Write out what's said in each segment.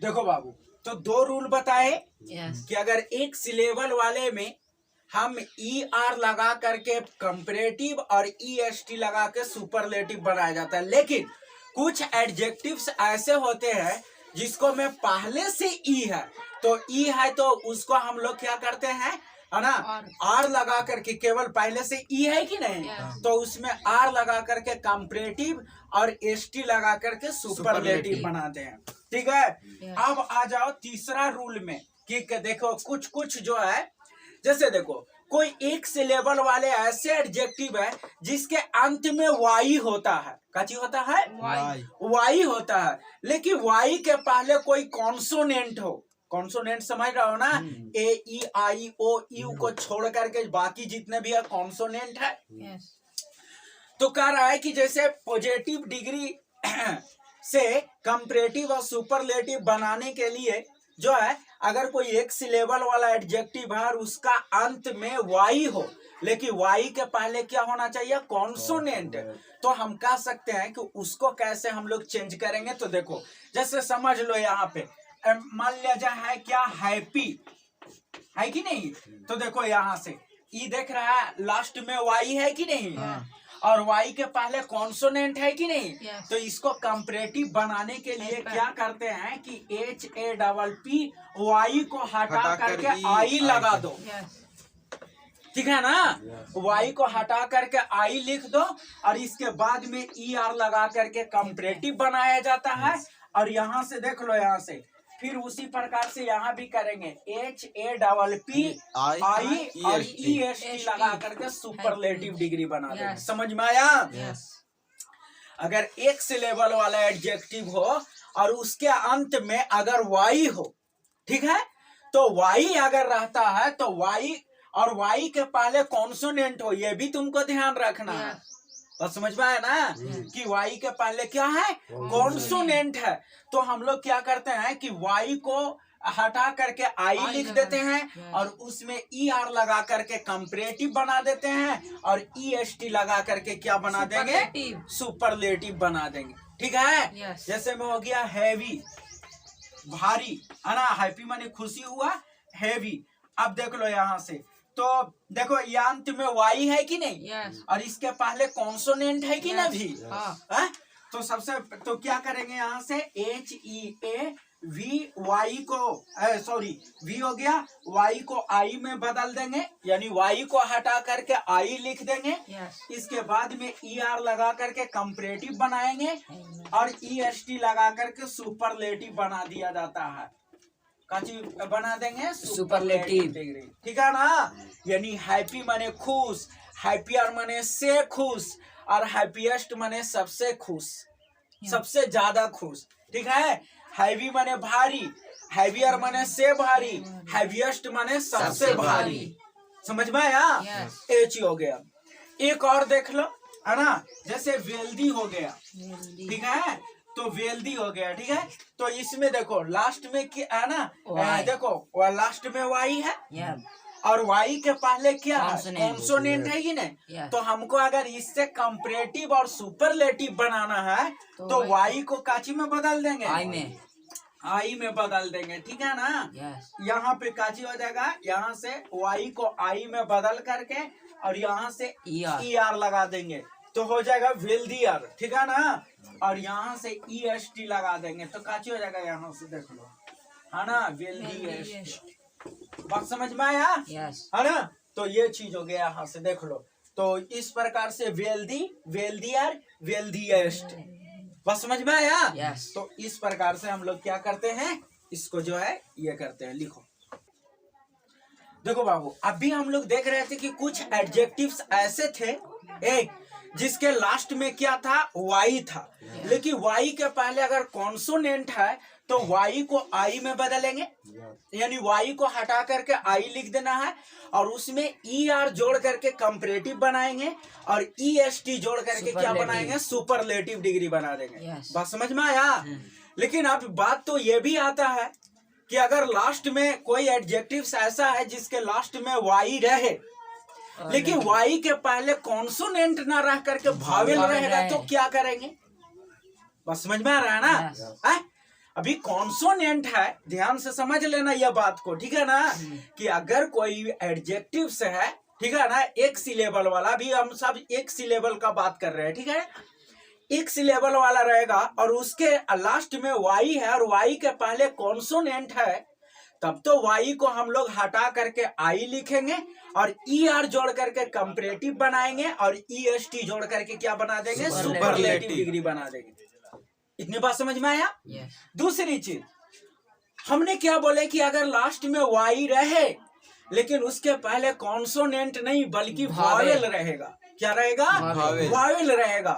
देखो बाबू, तो दो रूल बताए यस कि अगर एक सिलेबल वाले में हम ई आर लगा करके कंपैरेटिव और ई एस टी लगा के सुपरलेटिव बनाया जाता है, लेकिन कुछ एडजेक्टिव्स ऐसे होते हैं जिसको में पहले से ई है, तो ई है तो उसको हम लोग क्या करते हैं, है ना, आर लगा करके, केवल पहले से ई है कि नहीं, Yes. तो उसमें आर लगा करके कंपैरेटिव और एस टी लगा करके सुपरलेटिव बनाते हैं। ठीक है। Yes. अब आ जाओ तीसरा रूल में कि देखो कुछ कुछ जो है, जैसे देखो कोई एक सिलेबल वाले ऐसे एडजेक्टिव है जिसके अंत में वाई होता है। काची होता है? वाई होता है, लेकिन वाई के पहले कोई कॉन्सोनेंट हो। कॉन्सोनेंट समझ रहे हो ना? ए ई आई ओ यू को छोड़ करके बाकी जितने भी है कॉन्सोनेंट है। यस तो कह रहा है कि जैसे पॉजिटिव डिग्री से कंपैरेटिव और सुपरलेटिव बनाने के लिए जो है, अगर कोई एक सिलेबल वाला एडजेक्टिव है और उसका अंत में वाई हो, लेकिन वाई के पहले क्या होना चाहिए? कॉन्सोनेंट। तो हम कह सकते हैं कि उसको कैसे हम लोग चेंज करेंगे। तो देखो, जैसे समझ लो यहाँ पे मान लिया जाए है क्या, हैप्पी है कि नहीं, तो देखो यहाँ से ई देख रहा है, लास्ट में वाई है कि नहीं, और वाई के पहले कॉन्सोनेंट है कि नहीं। Yes. तो इसको कंपैरेटिव बनाने के लिए क्या करते हैं कि HAPP वाई को हटा करके आई लगा दो। यस ठीक है ना? वाई को हटा करके आई लिख दो और इसके बाद में ER लगा करके कंपैरेटिव बनाया जाता है। और यहाँ से देख लो, यहाँ से फिर उसी प्रकार से यहाँ भी करेंगे, HAPP आई और EST लगा करके सुपरलेटिव डिग्री बना देंगे। Yes. समझ में आया? यस अगर एक सिलेबल वाला एडजेक्टिव हो और उसके अंत में अगर वाई हो, ठीक है, तो वाई अगर रहता है तो वाई और वाई के पहले कॉन्सोनेंट हो, ये भी तुमको ध्यान रखना है। बस समझ में आया ना कि वाई के पहले क्या है? कॉन्सोनेंट है। तो हम लोग क्या करते हैं कि वाई को हटा करके आई लिख देते हैं और उसमें ई आर लगा करके कंपैरेटिव बना देते हैं और EST लगा करके क्या बना देंगे? सुपरलेटिव बना देंगे। ठीक है। Yes. जैसे में हो गया हैवी, भारी, है ना, हैप्पी माने खुशी हुआ, हैवी। अब देख लो यहाँ से, तो देखो ये अंत में वाई है कि नहीं, यस और इसके पहले कॉन्सोनेंट है कि ना भी, हाँ तो सबसे तो क्या करेंगे यहाँ से, HEAVY को सॉरी वी हो गया, वाई को आई में बदल देंगे, यानी वाई को हटा करके आई लिख देंगे। यस इसके बाद में ER लगा करके कंपैरेटिव बनाएंगे और EST लगा करके सुपरलेटिव बना दिया जाता है। काची बना देंगे? सुपरलेटिव। ठीक है ना? यानी हैप्पी माने खुश, हैप्पियर माने से खुश, और हैप्पीएस्ट माने सबसे खुश, सबसे ज्यादा खुश। ठीक है। हैवी माने भारी, हैवियर माने से भारी, हैवीएस्ट माने सबसे भारी। समझ में आया? Yes. एच हो गया। एक और देख लो, है ना, जैसे वेल्दी हो गया। ठीक है, तो वेल्दी हो गया। ठीक है, तो इसमें देखो लास्ट में क्या है ना, देखो लास्ट में वाई है और वाई के पहले क्या है? कॉन्सोनेंट है कि नहीं। Yes. तो हमको अगर इससे कंपैरेटिव और सुपरलेटिव बनाना है तो वाई को काची में बदल देंगे? आई में बदल देंगे। ठीक है ना? यस यहाँ पे काची हो जाएगा, यहाँ से वाई को आई में बदल करके और यहाँ से ER लगा देंगे तो हो जाएगा वेल्दियर। ठीक है ना? और यहाँ से EST लगा देंगे तो काची हो जाएगा, यहाँ से देख लो, है ना, वेल्दिएस्ट। बात समझ में आया? यस है ना? तो ये चीज हो गया, यहाँ से देख लो। तो इस प्रकार से वेल्दी, वेल्दियर, वेल्दिएस्ट। बस समझ में आया? Yes. तो इस प्रकार से हम लोग क्या करते हैं, इसको जो है ये करते हैं, लिखो। देखो बाबू, अभी हम लोग देख रहे थे कि कुछ एडजेक्टिव्स ऐसे थे, एक जिसके लास्ट में क्या था? वाई था। लेकिन वाई के पहले अगर कॉन्सोनेंट है तो वाई को आई में बदलेंगे, यानी वाई को हटा करके आई लिख देना है और उसमें ER जोड़ करके कंपैरेटिव बनाएंगे और EST जोड़ करके क्या बनाएंगे? सुपरलेटिव डिग्री बना देंगे। बात समझ में आया? लेकिन अब बात तो ये भी आता है कि अगर लास्ट में कोई एडजेक्टिव्स ऐसा है जिसके लास्ट में वाई रहे लेकिन वाई के पहले कॉन्सोनेंट ना रह करके भावेल रहेगा तो क्या करेंगे? बस समझ में आ रहा है ना? अभी कॉन्सोनेंट है, ध्यान से समझ लेना यह बात को, ठीक है ना, कि अगर कोई एडजेक्टिव से है, ठीक है ना, एक सिलेबल वाला, भी हम सब एक सिलेबल का बात कर रहे हैं, ठीक है, एक सिलेबल वाला रहेगा और उसके लास्ट में वाई है और वाई के पहले कॉन्सोनेंट है, तब तो वाई को हम लोग हटा करके आई लिखेंगे और ई आर जोड़ करके कंपैरेटिव बनाएंगे और ई एस टी जोड़ करके क्या बना देंगे, सुपरलेटिव डिग्री बना देंगे। इतनी बात समझ में आया? दूसरी चीज हमने क्या बोले कि अगर लास्ट में वाई रहे लेकिन उसके पहले कॉन्सोनेंट नहीं बल्कि वावेल रहेगा, क्या रहेगा, वावेल रहेगा,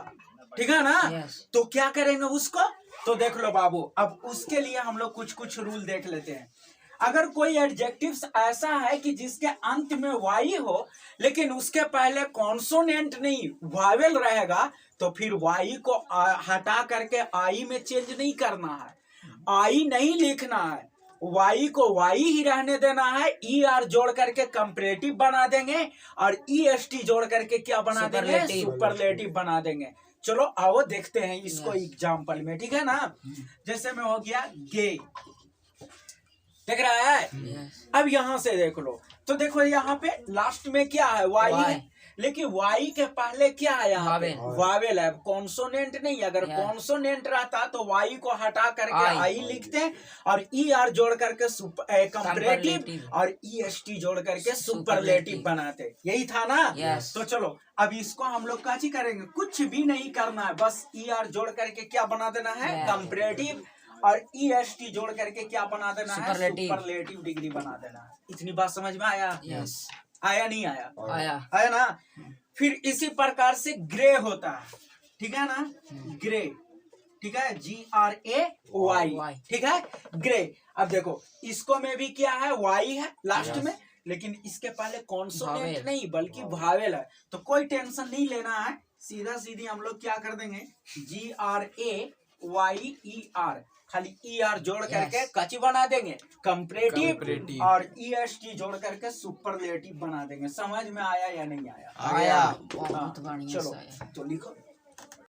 ठीक है ना, तो क्या करेंगे उसको, तो देख लो बाबू, अब उसके लिए हम लोग कुछ कुछ रूल देख लेते हैं। अगर कोई एडजेक्टिव्स ऐसा है कि जिसके अंत में वाई हो लेकिन उसके पहले कॉन्सोनेंट नहीं वावेल रहेगा, तो फिर वाई को हटा करके आई में चेंज नहीं करना है, आई नहीं लिखना है, वाई को वाई ही रहने देना है, ई आर जोड़ करके कंपैरेटिव बना देंगे और ई एस टी जोड़ करके क्या बना देंगे, सुपरलेटिव बना देंगे। चलो आओ देखते हैं इसको एग्जाम्पल में, ठीक है ना। जैसे में हो गया गे, देख रहा है, अब यहां से देख लो, तो देखो यहाँ पे लास्ट में क्या है, वाई है, लेकिन वाई के पहले क्या है, यहाँ पे वावेल है, कॉन्सोनेंट नहीं। अगर कॉन्सोनेंट रहता तो वाई को हटा करके आई लिखते और ई आर जोड़ करके कंपैरेटिव और ई एस टी जोड़ करके सुपरलेटिव बनाते, यही था ना। तो चलो अब इसको हम लोग काची करेंगे, कुछ भी नहीं करना है, बस ई आर जोड़ करके क्या बना देना है, कंपैरेटिव, और ई एस टी जोड़ करके क्या बना देना है, सुपरलेटिव डिग्री बना देना है। इतनी बात समझ में आया? आया नहीं आया? आया ना। फिर इसी प्रकार से ग्रे होता है, ठीक है ना, ग्रे, ठीक है, GRAY, ठीक है, ग्रे। अब देखो इसको में भी क्या है, वाई है लास्ट में, लेकिन इसके पहले कॉन्सोनेंट नहीं बल्कि वावेल है, तो कोई टेंशन नहीं लेना है, सीधा सीधी हम लोग क्या कर देंगे, GRAYER, खाली ई आर जोड़ करके कची बना देंगे, कंपैरेटिव, और ई एस टी जोड़ करके सुपरलेटिव बना देंगे। समझ में आया या नहीं आया? आया, बहुत बढ़िया। चलो तो लिखो।